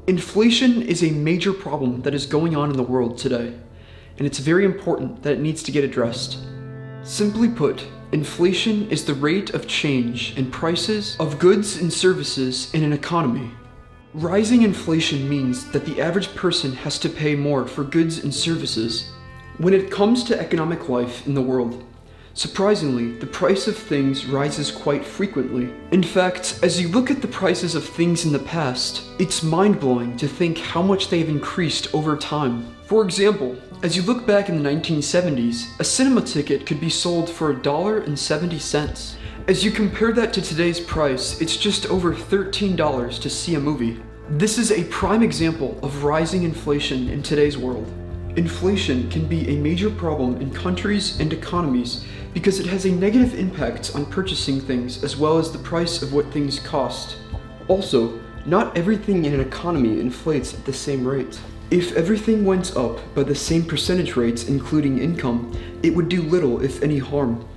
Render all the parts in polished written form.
Inflation is a major problem that is going on in the world today, and it's very important that it needs to get addressed. Simply put, inflation is the rate of change in prices of goods and services in an economy. Rising inflation means that the average person has to pay more for goods and services. When it comes to economic life in the world, surprisingly, the price of things rises quite frequently. In fact, as you look at the prices of things in the past, it's mind-blowing to think how much they've increased over time. For example, as you look back in the 1970s, a cinema ticket could be sold for $1.70. As you compare that to today's price, it's just over $13 to see a movie. This is a prime example of rising inflation in today's world. Inflation can be a major problem in countries and economies because it has a negative impact on purchasing things as well as the price of what things cost. Also, not everything in an economy inflates at the same rate. If everything went up by the same percentage rates including income, it would do little if any harm.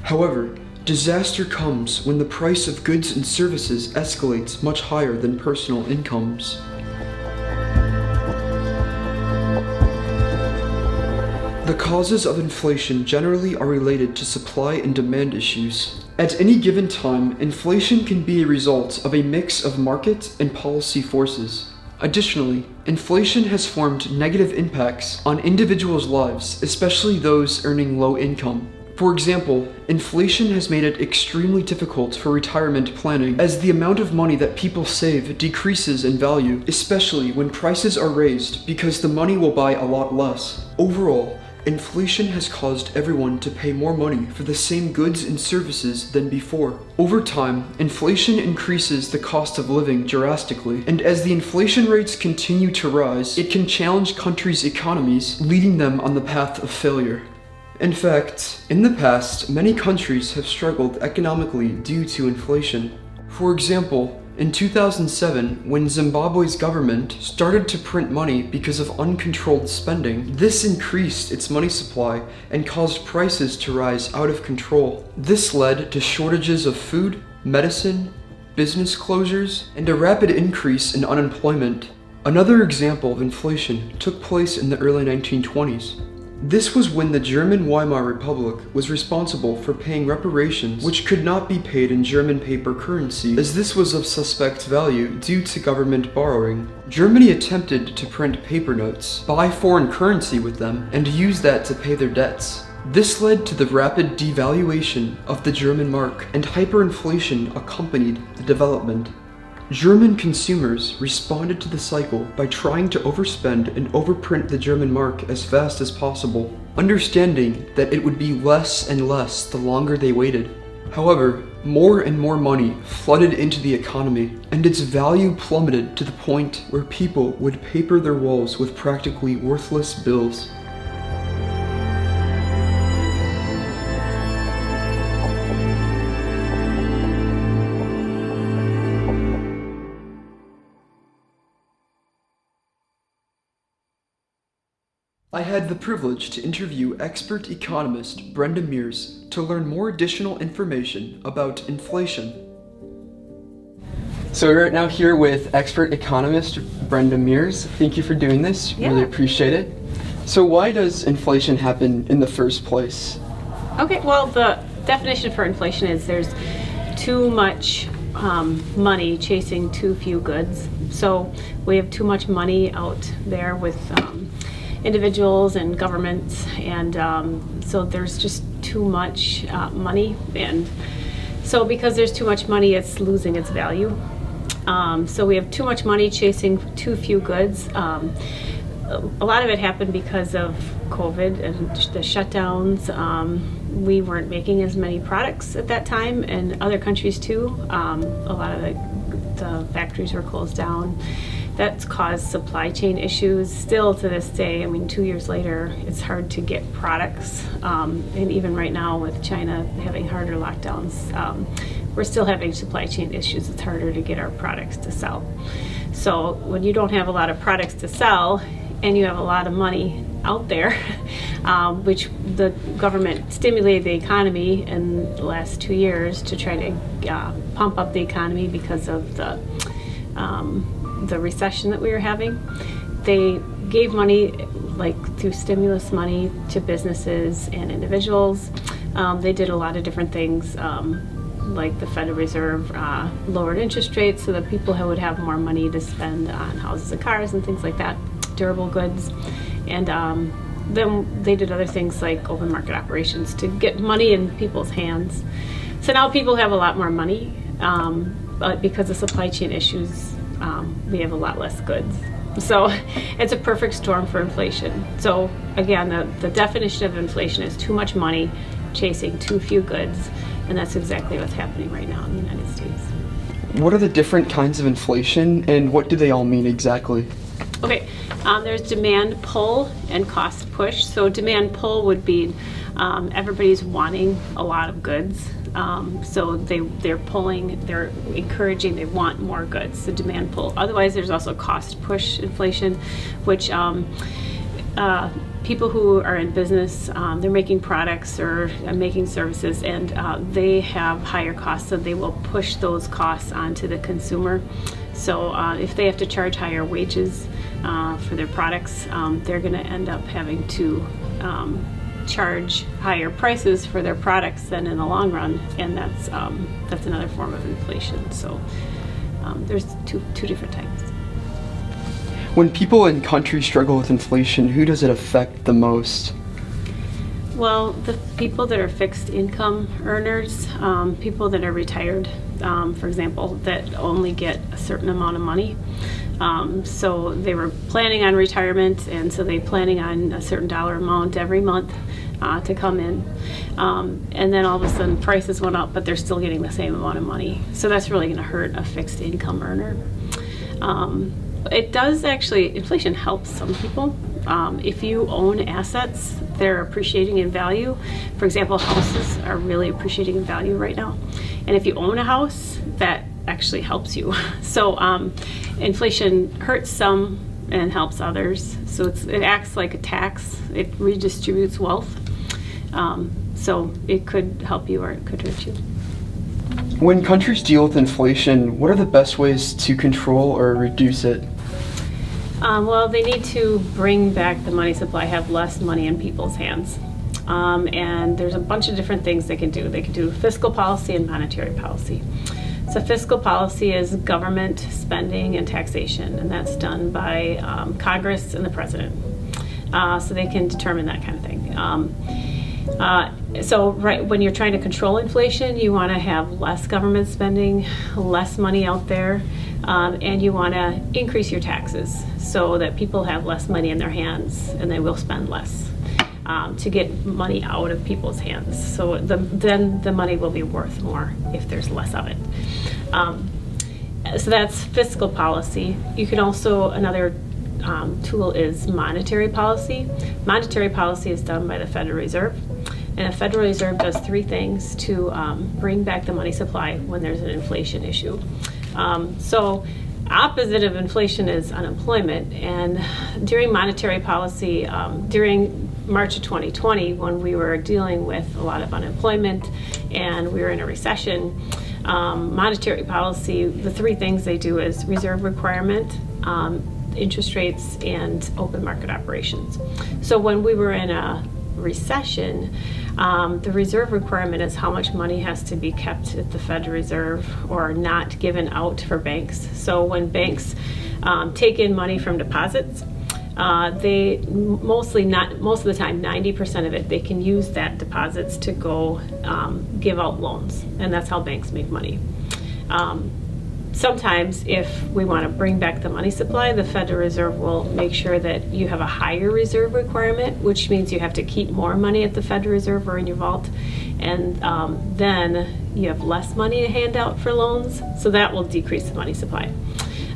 However, disaster comes when the price of goods and services escalates much higher than personal incomes. The causes of inflation generally are related to supply and demand issues. At any given time, inflation can be a result of a mix of market and policy forces. Additionally, inflation has formed negative impacts on individuals' lives, especially those earning low income. For example, inflation has made it extremely difficult for retirement planning, as the amount of money that people save decreases in value, especially when prices are raised because the money will buy a lot less. Overall, inflation has caused everyone to pay more money for the same goods and services than before. Over time, inflation increases the cost of living drastically, and as the inflation rates continue to rise, it can challenge countries' economies, leading them on the path of failure. In fact, in the past, many countries have struggled economically due to inflation. For example, in 2007, when Zimbabwe's government started to print money because of uncontrolled spending, this increased its money supply and caused prices to rise out of control. This led to shortages of food, medicine, business closures, and a rapid increase in unemployment. Another example of inflation took place in the early 1920s. This was when the German Weimar Republic was responsible for paying reparations which could not be paid in German paper currency, as this was of suspect value due to government borrowing. Germany attempted to print paper notes, buy foreign currency with them, and use that to pay their debts. This led to the rapid devaluation of the German mark, and hyperinflation accompanied the development. German consumers responded to the cycle by trying to overspend and overprint the German mark as fast as possible, understanding that it would be less and less the longer they waited. However, more and more money flooded into the economy, and its value plummeted to the point where people would paper their walls with practically worthless bills. I had the privilege to interview expert economist Brenda Mears to learn more additional information about inflation. So we're right now here with expert economist Brenda Mears. Thank you for doing this. Yeah. Really appreciate it. So why does inflation happen in the first place? Okay, well, the definition for inflation is there's too much money chasing too few goods. So we have too much money out there with individuals and governments, and so there's just too much money, and so because there's too much money, it's losing its value. So we have too much money chasing too few goods. A lot of it happened because of COVID and the shutdowns. We weren't making as many products at that time, and other countries too. A lot of the factories were closed down. That's caused supply chain issues. Still to this day, I mean, 2 years later, it's hard to get products. And even right now with China having harder lockdowns, we're still having supply chain issues. It's harder to get our products to sell. So when you don't have a lot of products to sell and you have a lot of money out there, which the government stimulated the economy in the last 2 years to try to pump up the economy because of the the recession that we were having. They gave money, like through stimulus money, to businesses and individuals. They did a lot of different things, like the Federal Reserve lowered interest rates so that people would have more money to spend on houses and cars and things like that, durable goods. And then they did other things like open market operations to get money in people's hands. So now people have a lot more money, but because of supply chain issues, we have a lot less goods. So it's a perfect storm for inflation. So again, the definition of inflation is too much money chasing too few goods, and that's exactly what's happening right now in the United States. What are the different kinds of inflation, and what do they all mean exactly? Okay, there's demand pull and cost push. So demand pull would be everybody's wanting a lot of goods. So they're pulling, they're encouraging, they want more goods, the demand pull. Otherwise, there's also cost push inflation, which people who are in business, they're making products or making services, and they have higher costs, so they will push those costs onto the consumer. So if they have to charge higher wages for their products, they're going to end up having to charge higher prices for their products than in the long run, and that's another form of inflation. So there's two different types. When people in countries struggle with inflation, who does it affect the most? Well, the people that are fixed income earners, people that are retired, for example, that only get a certain amount of money. So they were planning on retirement, and so they're planning on a certain dollar amount every month to come in. And then all of a sudden prices went up, but they're still getting the same amount of money. So that's really going to hurt a fixed income earner. It does actually, inflation helps some people. If you own assets, they're appreciating in value. For example, houses are really appreciating in value right now. And if you own a house, that actually helps you. So inflation hurts some and helps others. So it acts like a tax. It redistributes wealth. So it could help you or it could hurt you. When countries deal with inflation, what are the best ways to control or reduce it? Well, they need to bring back the money supply, have less money in people's hands. And there's a bunch of different things they can do. They can do fiscal policy and monetary policy. So fiscal policy is government spending and taxation, and that's done by Congress and the president. So they can determine that kind of thing. So when you're trying to control inflation, you want to have less government spending, less money out there, and you want to increase your taxes so that people have less money in their hands and they will spend less to get money out of people's hands. So then the money will be worth more if there's less of it. So that's fiscal policy. You can also, another tool is monetary policy. Monetary policy is done by the Federal Reserve. And the Federal Reserve does three things to bring back the money supply when there's an inflation issue. So opposite of inflation is unemployment. And during monetary policy, during March of 2020, when we were dealing with a lot of unemployment and we were in a recession, monetary policy, the three things they do is reserve requirement, interest rates, and open market operations. So when we were in a recession, the reserve requirement is how much money has to be kept at the Federal Reserve or not given out for banks. So when banks take in money from deposits, they most of the time, 90% of it, they can use that deposits to go give out loans, and that's how banks make money. Sometimes if we want to bring back the money supply, the Federal Reserve will make sure that you have a higher reserve requirement, which means you have to keep more money at the Federal Reserve or in your vault, and then you have less money to hand out for loans, so that will decrease the money supply.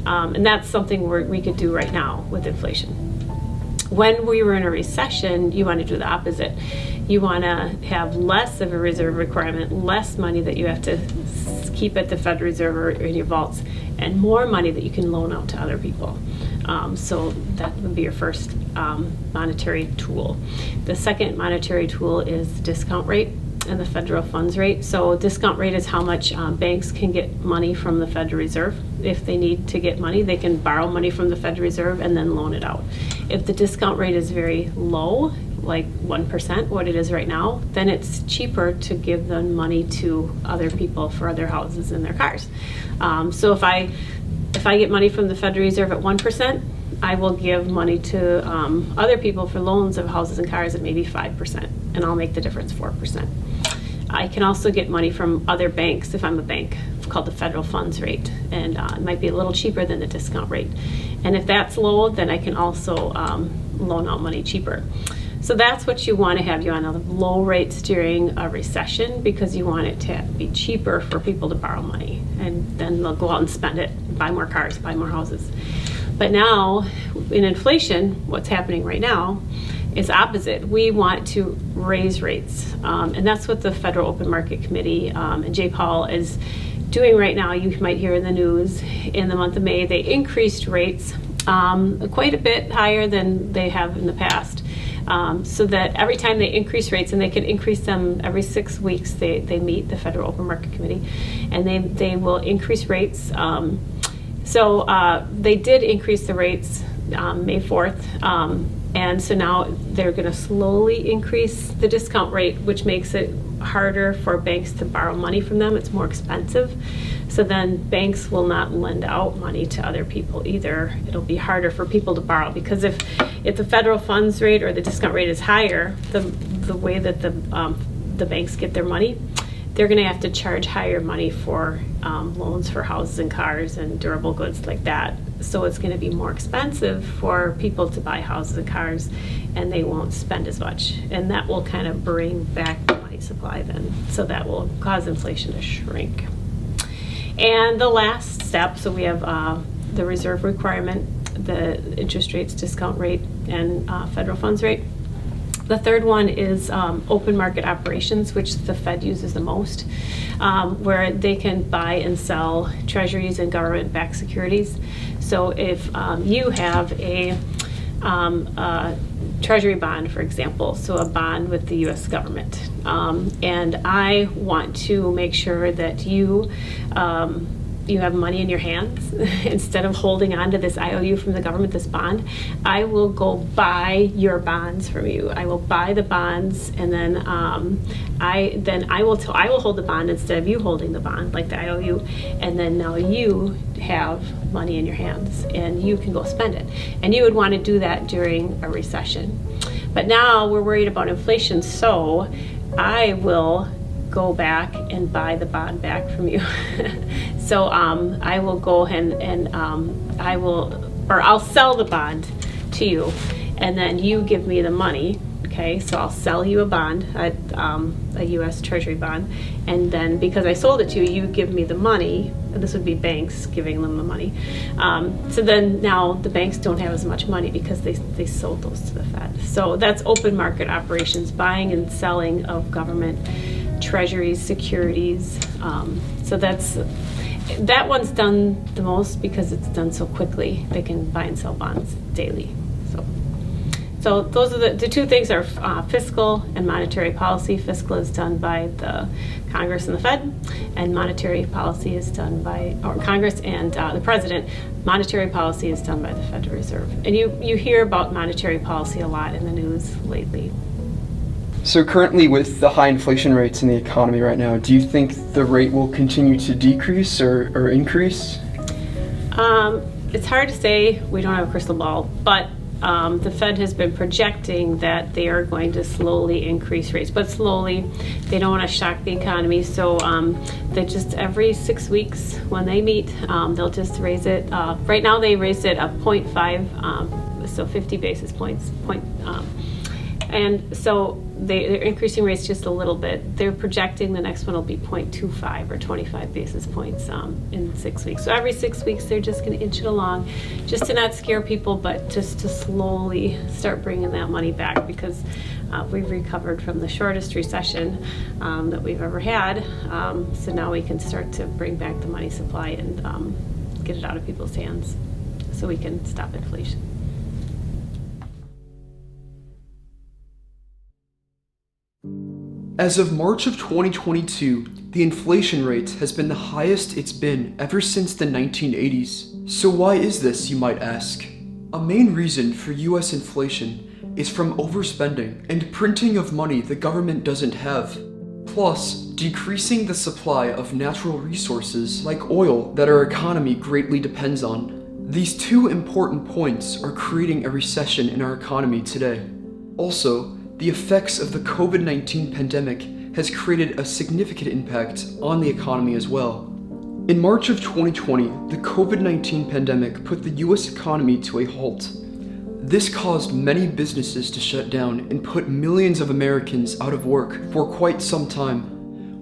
And that's something we could do right now with inflation. When we were in a recession, you want to do the opposite. You want to have less of a reserve requirement, less money that you have to keep at the Federal Reserve or in your vaults, and more money that you can loan out to other people. So that would be your first monetary tool. The second monetary tool is discount rate. and the federal funds rate. So discount rate is how much banks can get money from the Federal Reserve. If they need to get money, they can borrow money from the Federal Reserve and then loan it out. If the discount rate is very low, like 1%, what it is right now, then it's cheaper to give them money to other people for their houses and their cars. So if I get money from the Federal Reserve at 1%, I will give money to other people for loans of houses and cars at maybe 5%, and I'll make the difference 4%. I can also get money from other banks if I'm a bank. It's called the federal funds rate, and it might be a little cheaper than the discount rate. And if that's low, then I can also loan out money cheaper. So that's what you want to have. You want to have low rates during a recession because you want it to be cheaper for people to borrow money, and then they'll go out and spend it, buy more cars, buy more houses. But now, in inflation, what's happening right now is opposite. We want to raise rates, and that's what the Federal Open Market Committee and Jay Powell is doing right now. You might hear in the news in the month of May, they increased rates quite a bit higher than they have in the past. So that every time they increase rates, and they can increase them every 6 weeks, they meet, the Federal Open Market Committee, and they will increase rates. So they did increase the rates May 4th, and so now they're going to slowly increase the discount rate, which makes it harder for banks to borrow money from them. It's more expensive. So then banks will not lend out money to other people either. It'll be harder for people to borrow, because if the federal funds rate or the discount rate is higher, the way that the banks get their money, they're going to have to charge higher money for loans for houses and cars and durable goods like that. So it's going to be more expensive for people to buy houses and cars, and they won't spend as much. And that will kind of bring back the money supply then. So that will cause inflation to shrink. And the last step, so we have the reserve requirement, the interest rates, discount rate, and federal funds rate. The third one is open market operations, which the Fed uses the most, where they can buy and sell treasuries and government-backed securities. So if you have a treasury bond, for example, so a bond with the U.S. government, and I want to make sure that you have money in your hands instead of holding on to this IOU from the government, this bond, I will go buy your bonds from you. I will buy the bonds, and then I will hold the bond instead of you holding the bond, like the IOU, and then now you have money in your hands and you can go spend it. And you would want to do that during a recession. But now we're worried about inflation, so I will go back and buy the bond back from you. So I will go ahead and I'll sell the bond to you, and then you give me the money. Okay, so I'll sell you a bond, a U.S. Treasury bond, and then because I sold it to you, you give me the money. And this would be banks giving them the money. So then now the banks don't have as much money because they sold those to the Fed. So that's open market operations, buying and selling of government treasuries, securities. So that one's done the most because it's done so quickly. They can buy and sell bonds daily. So those are the two things are fiscal and monetary policy. Fiscal is done by the Congress and the Fed, and monetary policy is done by Congress and the President. Monetary policy is done by the Federal Reserve. And you hear about monetary policy a lot in the news lately. So currently, with the high inflation rates in the economy right now, do you think the rate will continue to decrease or increase? It's hard to say. We don't have a crystal ball, but the Fed has been projecting that they are going to slowly increase rates, but slowly. They don't want to shock the economy, so they just every 6 weeks when they meet, they'll just raise it. Right now they raised it a 0.5, so 50 basis points. And so they're increasing rates just a little bit. They're projecting the next one will be 0.25 or 25 basis points in 6 weeks. So every 6 weeks they're just going to inch it along, just to not scare people, but just to slowly start bringing that money back, because we've recovered from the shortest recession that we've ever had. So now we can start to bring back the money supply and get it out of people's hands so we can stop inflation. As of March of 2022, the inflation rate has been the highest it's been ever since the 1980s. So why is this, you might ask? A main reason for US inflation is from overspending and printing of money the government doesn't have, plus decreasing the supply of natural resources like oil that our economy greatly depends on. These two important points are creating a recession in our economy today. Also, the effects of the COVID-19 pandemic has created a significant impact on the economy as well. In March of 2020, the COVID-19 pandemic put the US economy to a halt. This caused many businesses to shut down and put millions of Americans out of work for quite some time.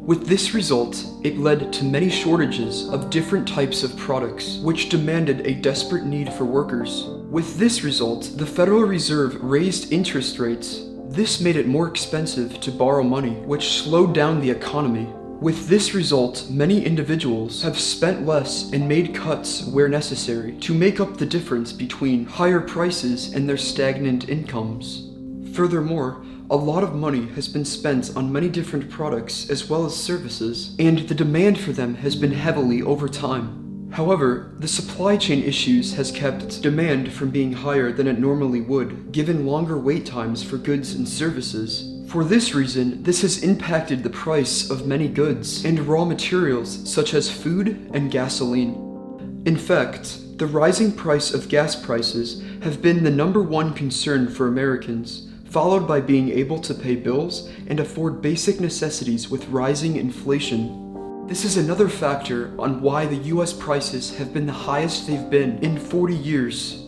With this result, it led to many shortages of different types of products, which demanded a desperate need for workers. With this result, the Federal Reserve raised interest rates. This made it more expensive to borrow money, which slowed down the economy. With this result, many individuals have spent less and made cuts where necessary to make up the difference between higher prices and their stagnant incomes. Furthermore, a lot of money has been spent on many different products as well as services, and the demand for them has been heavily over time. However, the supply chain issues has kept demand from being higher than it normally would, given longer wait times for goods and services. For this reason, this has impacted the price of many goods and raw materials such as food and gasoline. In fact, the rising price of gas prices have been the #1 concern for Americans, followed by being able to pay bills and afford basic necessities with rising inflation. This is another factor on why the US prices have been the highest they've been in 40 years.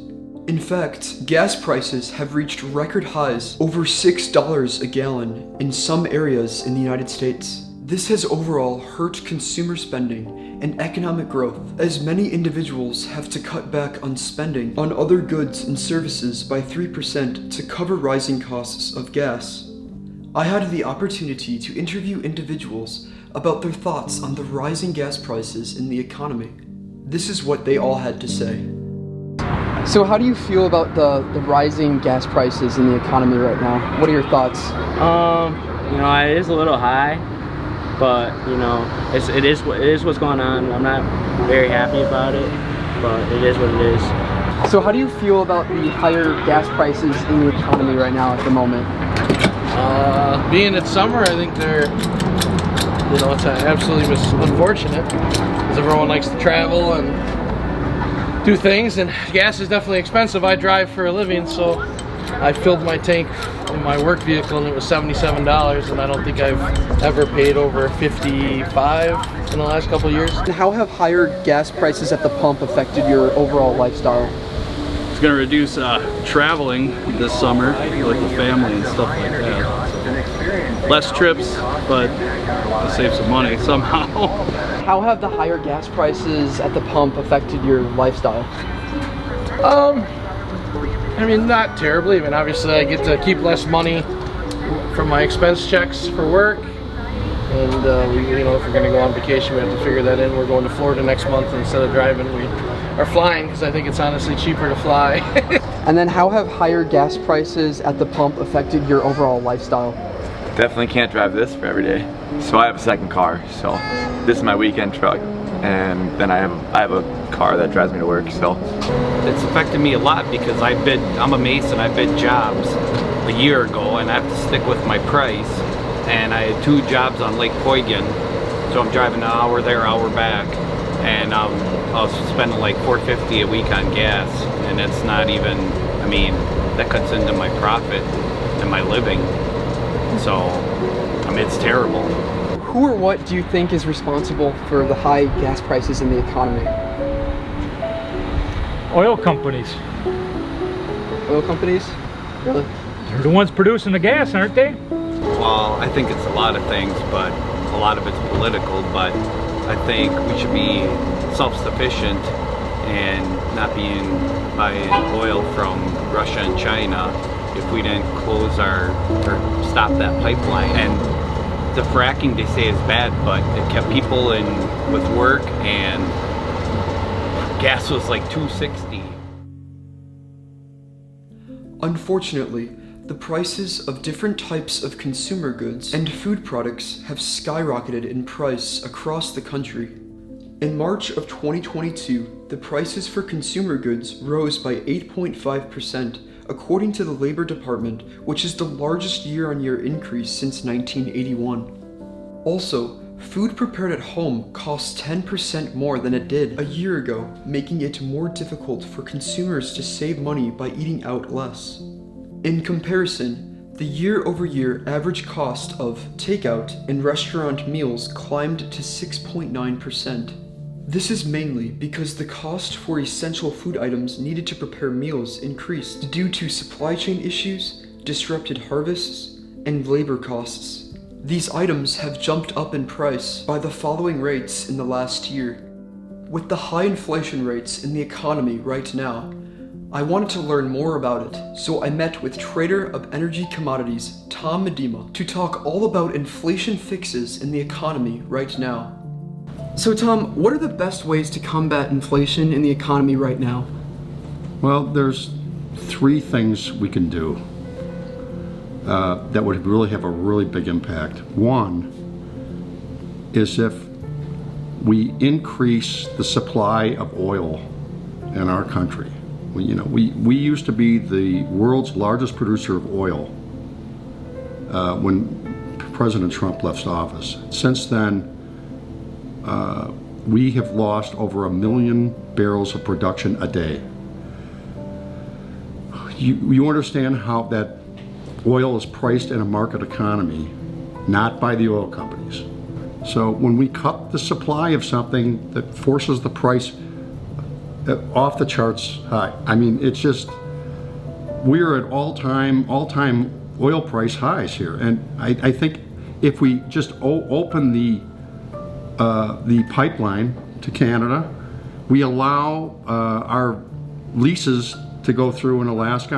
In fact, gas prices have reached record highs, over $6 a gallon, in some areas in the United States. This has overall hurt consumer spending and economic growth, as many individuals have to cut back on spending on other goods and services by 3% to cover rising costs of gas. I had the opportunity to interview individuals about their thoughts on the rising gas prices in the economy. This is what they all had to say. So how do you feel about the rising gas prices in the economy right now? What are your thoughts? It is a little high, but it is what's going on. I'm not very happy about it, but it is what it is. So how do you feel about the higher gas prices in the economy right now at the moment? Being it's summer, I think it's absolutely unfortunate because everyone likes to travel and do things, and gas is definitely expensive. I drive for a living, so I filled my tank in my work vehicle and it was $77, and I don't think I've ever paid over $55 in the last couple of years. How have higher gas prices at the pump affected your overall lifestyle? It's going to reduce traveling this summer with the family and stuff like that. Less trips, but to save some money somehow. How have the higher gas prices at the pump affected your lifestyle? Not terribly. Obviously I get to keep less money from my expense checks for work. And if we're going to go on vacation, we have to figure that in. We're going to Florida next month, and instead of driving, we are flying because I think it's honestly cheaper to fly. And then how have higher gas prices at the pump affected your overall lifestyle? Definitely can't drive this for every day. So I have a second car, so this is my weekend truck, and then I have a car that drives me to work. So it's affected me a lot because I'm a mason. I bid jobs a year ago, and I have to stick with my price. And I had 2 jobs on Lake Poygan, so I'm driving an hour there, hour back, and I was spending like $4.50 a week on gas, and it's not even. That cuts into my profit and my living. So, it's terrible. Who or what do you think is responsible for the high gas prices in the economy? Oil companies. Oil companies? Really? They're the ones producing the gas, aren't they? Well, I think it's a lot of things, but a lot of it's political, but I think we should be self-sufficient and not buying oil from Russia and China if we didn't close or stop that pipeline. And the fracking, they say, is bad, but it kept people in with work, and gas was like $2.60. Unfortunately, the prices of different types of consumer goods and food products have skyrocketed in price across the country. In March of 2022, the prices for consumer goods rose by 8.5%, according to the Labor Department, which is the largest year-on-year increase since 1981. Also, food prepared at home costs 10% more than it did a year ago, making it more difficult for consumers to save money by eating out less. In comparison, the year-over-year average cost of takeout and restaurant meals climbed to 6.9%. This is mainly because the cost for essential food items needed to prepare meals increased due to supply chain issues, disrupted harvests, and labor costs. These items have jumped up in price by the following rates in the last year. With the high inflation rates in the economy right now, I wanted to learn more about it, so I met with trader of energy commodities Tom Medema to talk all about inflation fixes in the economy right now. So Tom, what are the best ways to combat inflation in the economy right now? Well, there's three things we can do that would really have a really big impact. One is if we increase the supply of oil in our country. We used to be the world's largest producer of oil when President Trump left office. Since then, we have lost over 1 million barrels of production a day. You understand how that oil is priced in a market economy, not by the oil companies. So when we cut the supply of something that forces the price off the charts high, I mean, it's just, we're at all-time oil price highs here. And I think if we just open the pipeline to Canada, we allow our leases to go through in Alaska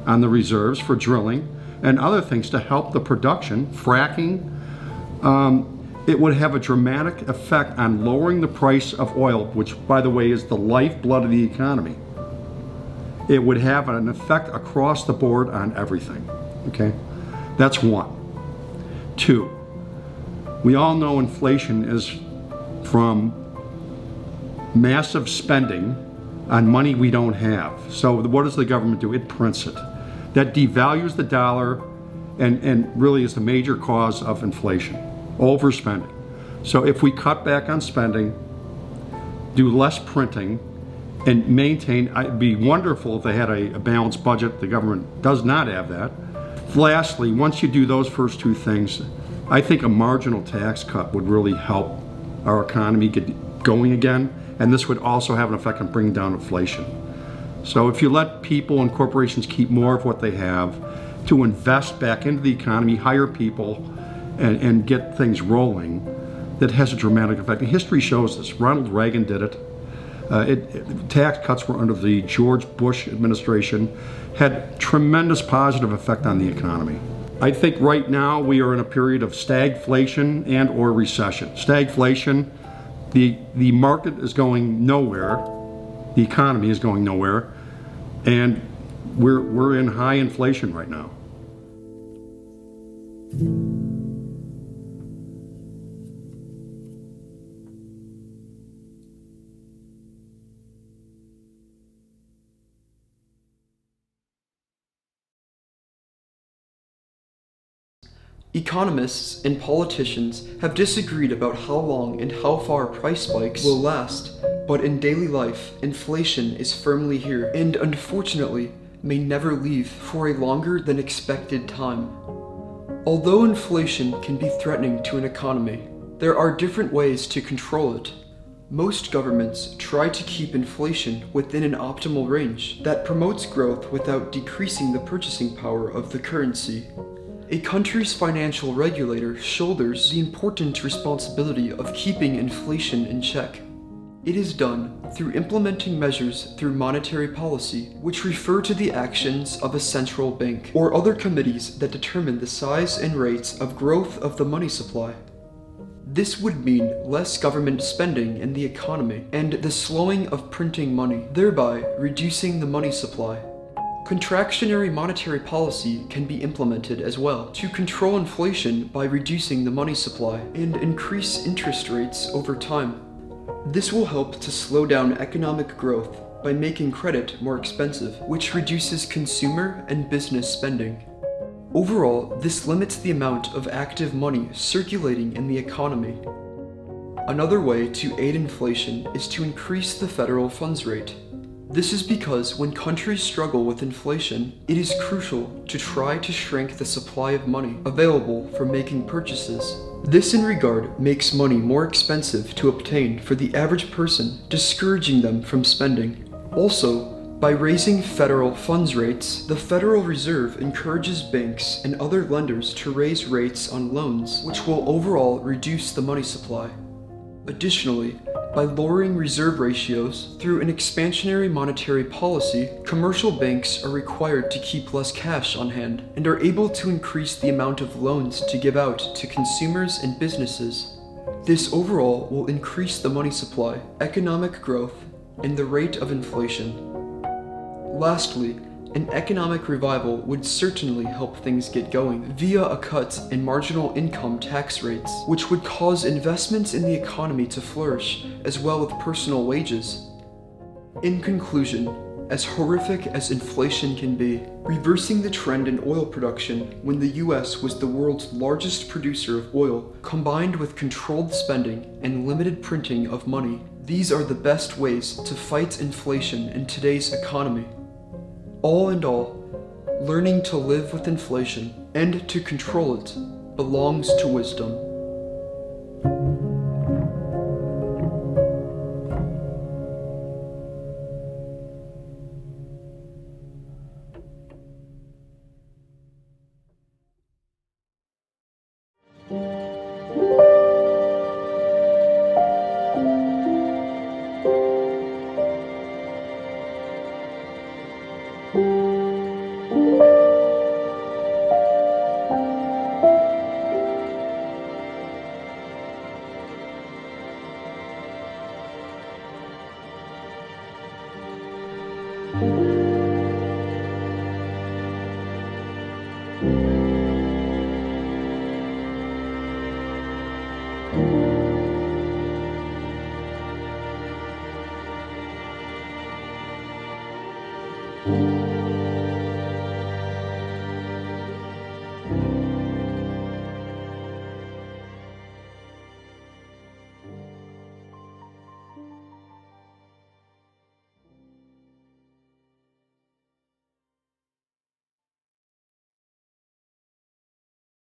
on the reserves for drilling and other things to help the production, fracking. It would have a dramatic effect on lowering the price of oil, which, by the way, is the lifeblood of the economy. It would have an effect across the board on everything, okay? That's one. Two, we all know inflation is from massive spending on money we don't have. So what does the government do? It prints it. That devalues the dollar and really is the major cause of inflation, overspending. So if we cut back on spending, do less printing, and maintain, it'd be wonderful if they had a balanced budget. The government does not have that. Lastly, once you do those first two things, I think a marginal tax cut would really help our economy get going again, and this would also have an effect on bringing down inflation. So if you let people and corporations keep more of what they have, to invest back into the economy, hire people, and get things rolling, that has a dramatic effect. And history shows this. Ronald Reagan did it. Tax cuts were under the George Bush administration, had tremendous positive effect on the economy. I think right now we are in a period of stagflation and or recession. Stagflation, the market is going nowhere, the economy is going nowhere, and we're in high inflation right now. Economists and politicians have disagreed about how long and how far price spikes will last, but in daily life, inflation is firmly here and unfortunately may never leave for a longer than expected time. Although inflation can be threatening to an economy, there are different ways to control it. Most governments try to keep inflation within an optimal range that promotes growth without decreasing the purchasing power of the currency. A country's financial regulator shoulders the important responsibility of keeping inflation in check. It is done through implementing measures through monetary policy, which refer to the actions of a central bank or other committees that determine the size and rates of growth of the money supply. This would mean less government spending in the economy and the slowing of printing money, thereby reducing the money supply. Contractionary monetary policy can be implemented as well to control inflation by reducing the money supply and increase interest rates over time. This will help to slow down economic growth by making credit more expensive, which reduces consumer and business spending. Overall, this limits the amount of active money circulating in the economy. Another way to aid inflation is to increase the federal funds rate. This is because when countries struggle with inflation, it is crucial to try to shrink the supply of money available for making purchases. This in regard makes money more expensive to obtain for the average person, discouraging them from spending. Also, by raising federal funds rates, the Federal Reserve encourages banks and other lenders to raise rates on loans, which will overall reduce the money supply. Additionally, by lowering reserve ratios through an expansionary monetary policy, commercial banks are required to keep less cash on hand and are able to increase the amount of loans to give out to consumers and businesses. This overall will increase the money supply, economic growth, and the rate of inflation. Lastly, an economic revival would certainly help things get going via a cut in marginal income tax rates, which would cause investments in the economy to flourish, as well with personal wages. In conclusion, as horrific as inflation can be, reversing the trend in oil production when the US was the world's largest producer of oil, combined with controlled spending and limited printing of money, these are the best ways to fight inflation in today's economy. All in all, learning to live with inflation and to control it belongs to wisdom.